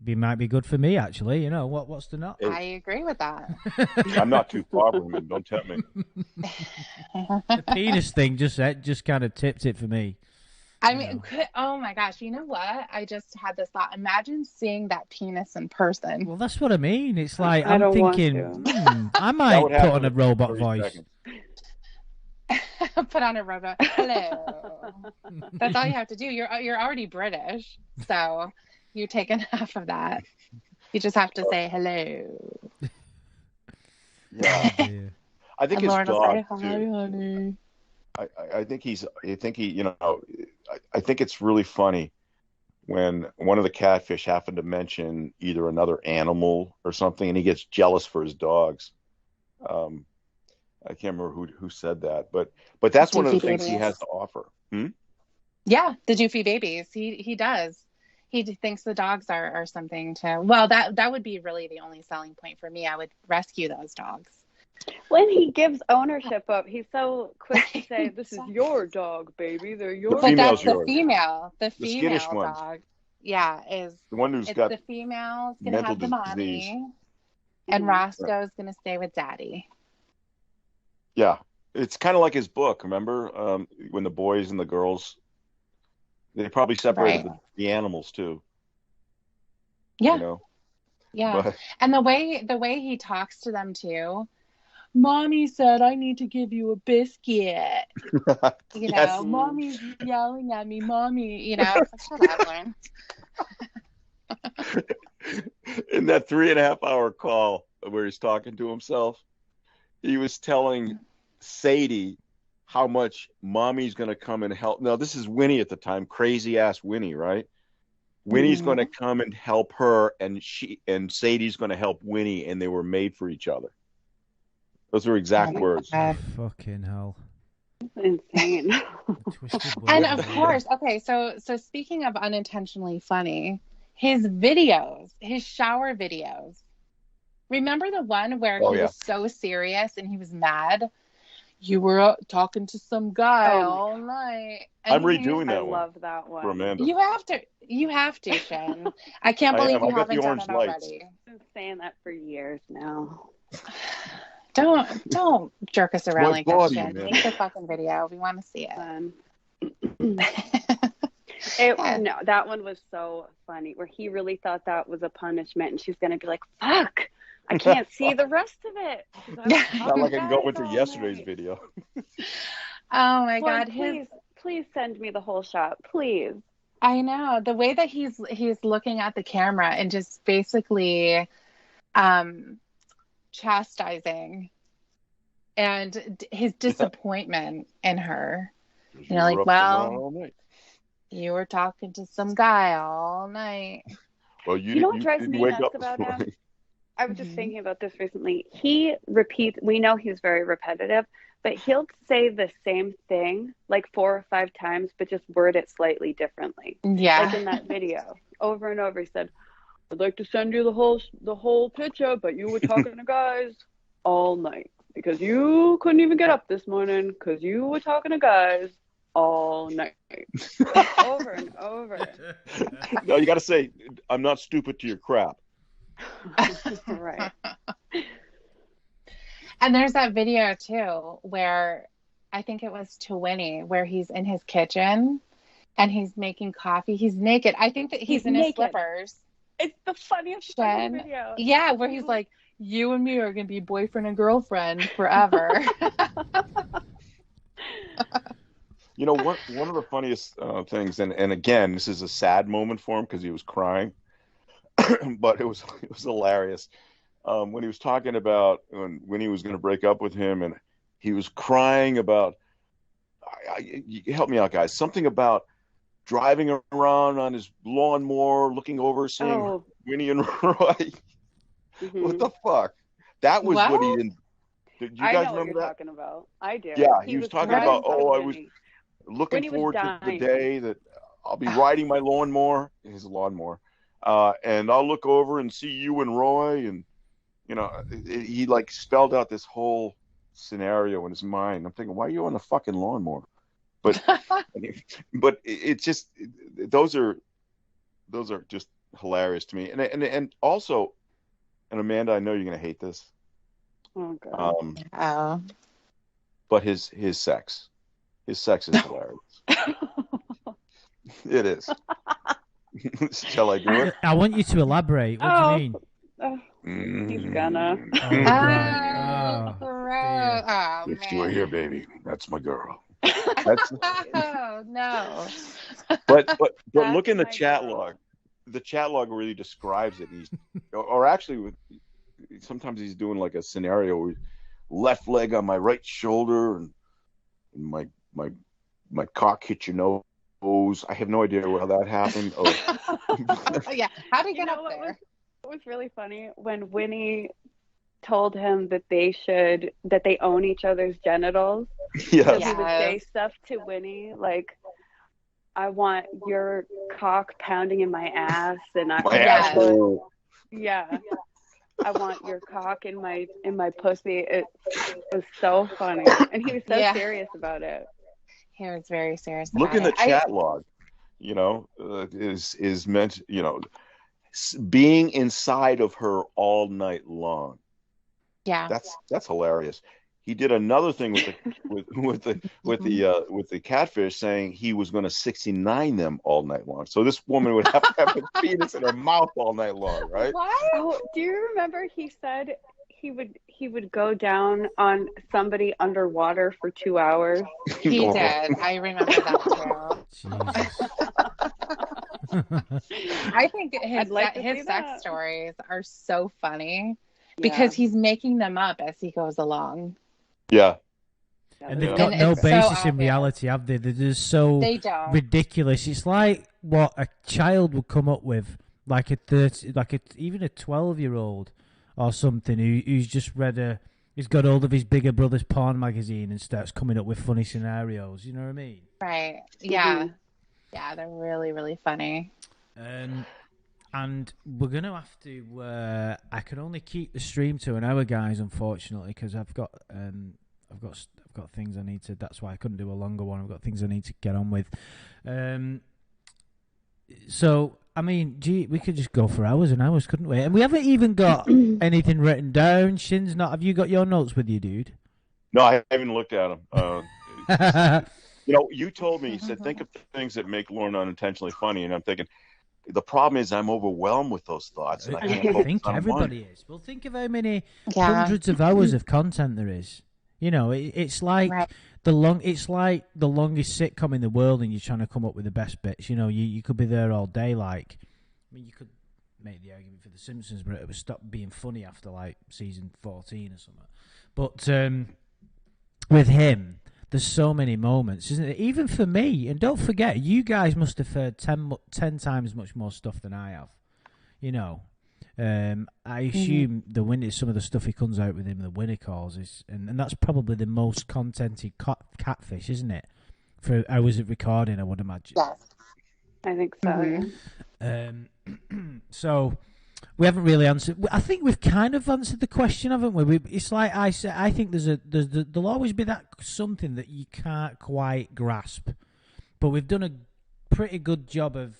it might be good for me, actually. What's the not? I agree with that. I'm not too far from him. Don't tempt me. The penis thing just kind of tipped it for me. I mean, oh my gosh, you know what? I just had this thought. Imagine seeing that penis in person. Well, that's what I mean. It's like, I'm thinking, I might put on a robot voice. Put on a robot. Hello. That's all you have to do. You're already British, so you take half of that. You just have to say hello. Yeah. I think his dog, hi, honey. I think it's really funny when one of the catfish happened to mention either another animal or something, and he gets jealous for his dogs. I can't remember who said that, but that's one of the things he has to offer. Yeah, the doofy babies. He does. He thinks the dogs are something to. Well, that would be really the only selling point for me. I would rescue those dogs. When he gives ownership up, he's so quick to say, "This is your dog, baby. They're yours." But that's the female. The female one. dog. Yeah, is the one who's got the female's gonna have the mommy, and Roscoe's gonna stay with daddy. Yeah, it's kind of like his book. Remember when the boys and the girls, they probably separated the animals too. Yeah. Yeah, and the way he talks to them too. Mommy said I need to give you a biscuit. Yes. Mommy's yelling at me. Mommy, shut up, Lorne. In that 3.5 hour call where he's talking to himself, he was telling Sadie how much Mommy's going to come and help. Now, this is Winnie at the time, crazy ass Winnie, right? Winnie's going to come and help her, and Sadie's going to help Winnie, and they were made for each other. Those were exact words. Fucking hell. Insane. And of course, okay, so speaking of unintentionally funny, his shower videos. Remember the one where he was so serious and he was mad? You were talking to some guy all night. I'm redoing that one. I love that one. For Amanda. You have to, Shen. I can't believe you haven't done it already. I've been saying that for years now. Don't jerk us around like that, Shen. Make the fucking video. We want to see it. No, that one was so funny, where he really thought that was a punishment, and she's gonna be like, "Fuck, I can't see the rest of it." Not like I can go into yesterday's video. Oh my God! Please send me the whole shot, please. I know the way that he's looking at the camera and just basically chastising and his disappointment in her. Like, well, you were talking to some guy all night. Well, you know what drives me nuts about him? I was just thinking about this recently. He repeats, we know he's very repetitive, but he'll say the same thing like 4 or 5 times, but just word it slightly differently. Yeah. Like in that video, over and over, he said, "I'd like to send you the whole picture, but you were talking to guys all night because you couldn't even get up this morning because you were talking to guys all night, over and over. No, you got to say, I'm not stupid to your crap. Right. And there's that video too where I think it was to Winnie, where he's in his kitchen and he's making coffee. He's naked. I think that he's in naked. his slippers. It's the funniest fucking video. Yeah, where he's like, you and me are going to be boyfriend and girlfriend forever. You know, one of the funniest things, and again, this is a sad moment for him because he was crying, but it was hilarious. When he was talking about when he was going to break up with him, and he was crying about, help me out, guys, something about driving around on his lawnmower, looking over, seeing Winnie and Roy. Mm-hmm. What the fuck? That was what he didn't. Did you guys know remember what you're that? talking about. I do. Yeah, he was talking about, I was looking Winnie forward was to the dying. day that I'll be riding my lawnmower, his lawnmower, and I'll look over and see you and Roy, and you know, he like spelled out this whole scenario in his mind. I'm thinking, why are you on the fucking lawnmower? But it's just those are just hilarious to me, and also, and Amanda, I know you're gonna hate this. Oh God. But his sex is hilarious. It is. Shall I do it? I want you to elaborate. What do you mean? He's gonna. If you were here, baby, that's my girl. Oh no! But look in the chat log. The chat log really describes it. Or actually, sometimes he's doing like a scenario where left leg on my right shoulder and my cock hit your nose. I have no idea how that happened. Yeah, how did he get up there? It was really funny when Winnie told him that they own each other's genitals. Yes. So he would say stuff to Winnie like, I want your cock pounding in my ass, and I want your cock in my pussy. It was so funny, and he was so serious about it. He was very serious. Look in the chat log. You know, is meant. You know, being inside of her all night long. Yeah, that's hilarious. He did another thing with the catfish, saying he was going to 69 them all night long. So this woman would have to have a penis in her mouth all night long, right? What? Oh, do you remember he said he would go down on somebody underwater for 2 hours? He did. I remember that too. I think his sex stories are so funny because he's making them up as he goes along. Yeah. And they've got no basis in reality, have they? They're just so ridiculous. It's like what a child would come up with, like even a 12-year-old or something who's just he's got hold of his bigger brother's porn magazine and starts coming up with funny scenarios. You know what I mean? Right. Yeah. Mm-hmm. Yeah, they're really, really funny. And we're going to have to. I can only keep the stream to an hour, guys. Unfortunately, because I've got things I need to. That's why I couldn't do a longer one. I've got things I need to get on with. So I mean, we could just go for hours and hours, couldn't we? And we haven't even got anything written down. Shin's not. Have you got your notes with you, dude? No, I haven't looked at them. You know, you told me, you said, think of things that make Lorne unintentionally funny, and I'm thinking. The problem is I'm overwhelmed with those thoughts. And I think everybody is. Well, think of how many hundreds of hours of content there is. You know, it's like the longest sitcom in the world, and you're trying to come up with the best bits. You know, you could be there all day. Like, I mean, you could make the argument for The Simpsons, but it would stop being funny after like season 14 or something. But with him. There's so many moments, isn't it? Even for me, and don't forget, you guys must have heard 10 times much more stuff than I have. You know, I assume the Winnie, some of the stuff he comes out with him, the Winnie calls is, and that's probably the most contented catfish, isn't it? For hours of recording, I would imagine. Yes, I think so. So. We haven't really answered. I think we've kind of answered the question, haven't we? It's like I said. I think there'll always be that something that you can't quite grasp but we've done a pretty good job of,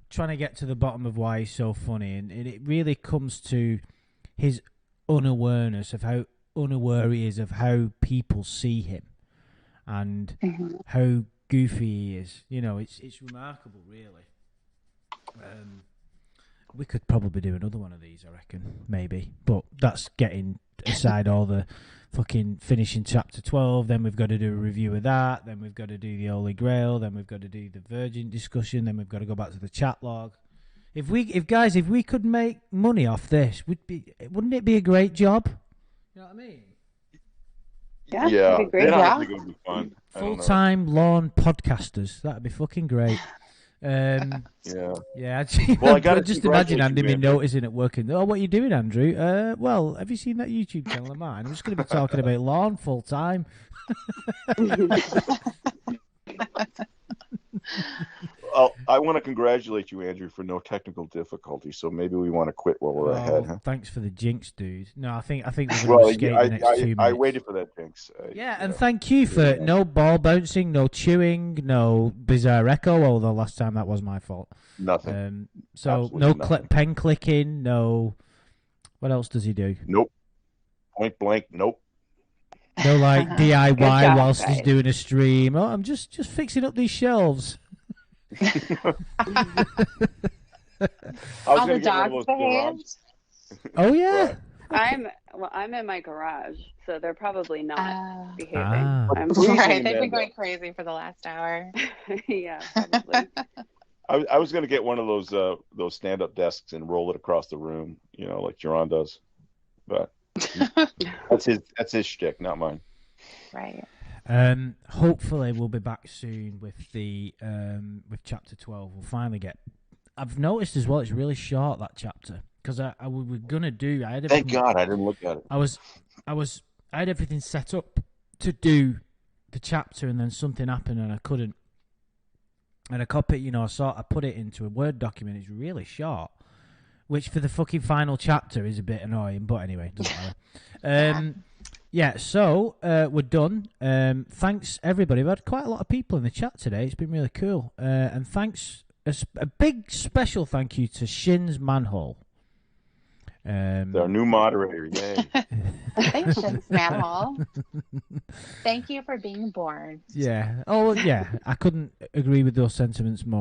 trying to get to the bottom of why he's so funny, and it really comes to his unawareness of how unaware he is of how people see him and how goofy he is. It's remarkable, really. We could probably do another one of these, I reckon, maybe, but that's getting aside all the fucking finishing chapter 12, then we've got to do a review of that, then we've got to do the Holy Grail, then we've got to do the Virgin discussion, then we've got to go back to the chat log. If we could make money off this, wouldn't it be a great job? You know what I mean? Yeah, Yeah, it'd be great. I think it would be fun. Full-time Lorne podcasters, that'd be fucking great. Yeah. Well, I gotta just imagine congratulate Andy you, me noticing it working. Oh, what are you doing, Andrew? Well, have you seen that YouTube channel of mine? I'm just going to be talking about Lorne full time. I want to congratulate you, Andrew, for no technical difficulty. So maybe we want to quit while we're ahead. Huh? Thanks for the jinx, dude. No, I think we're going to escape the next 2 minutes. I waited for that jinx. And thank you for no ball bouncing, no chewing, no bizarre echo. Although last time that was my fault. Nothing. So Absolutely no nothing. pen clicking. No. What else does he do? Nope. Point blank. Nope. No like DIY job, whilst he's guys. doing a stream. Oh, I'm just fixing up these shelves. All the dogs behaved. Oh yeah. Right. I'm in my garage, so they're probably not behaving. Ah. Right, they've been going crazy for the last hour. Yeah, probably. I was going to get one of those stand-up desks and roll it across the room, like Jerron does, but that's his shtick, not mine. Right. Hopefully we'll be back soon with the with chapter 12. We'll finally get. I've noticed as well it's really short, that chapter, because we were gonna do. Thank God I didn't look at it. I had everything set up to do the chapter, and then something happened and I couldn't. And I copied, I put it into a Word document. It's really short, which for the fucking final chapter is a bit annoying. But anyway, doesn't matter. Yeah, so we're done. Thanks, everybody. We've had quite a lot of people in the chat today. It's been really cool. And thanks, a big special thank you to Shin's Manhole. Our new moderator, yay. Thanks, Shin's Manhole. Thank you for being born. Yeah. Oh, yeah. I couldn't agree with those sentiments more.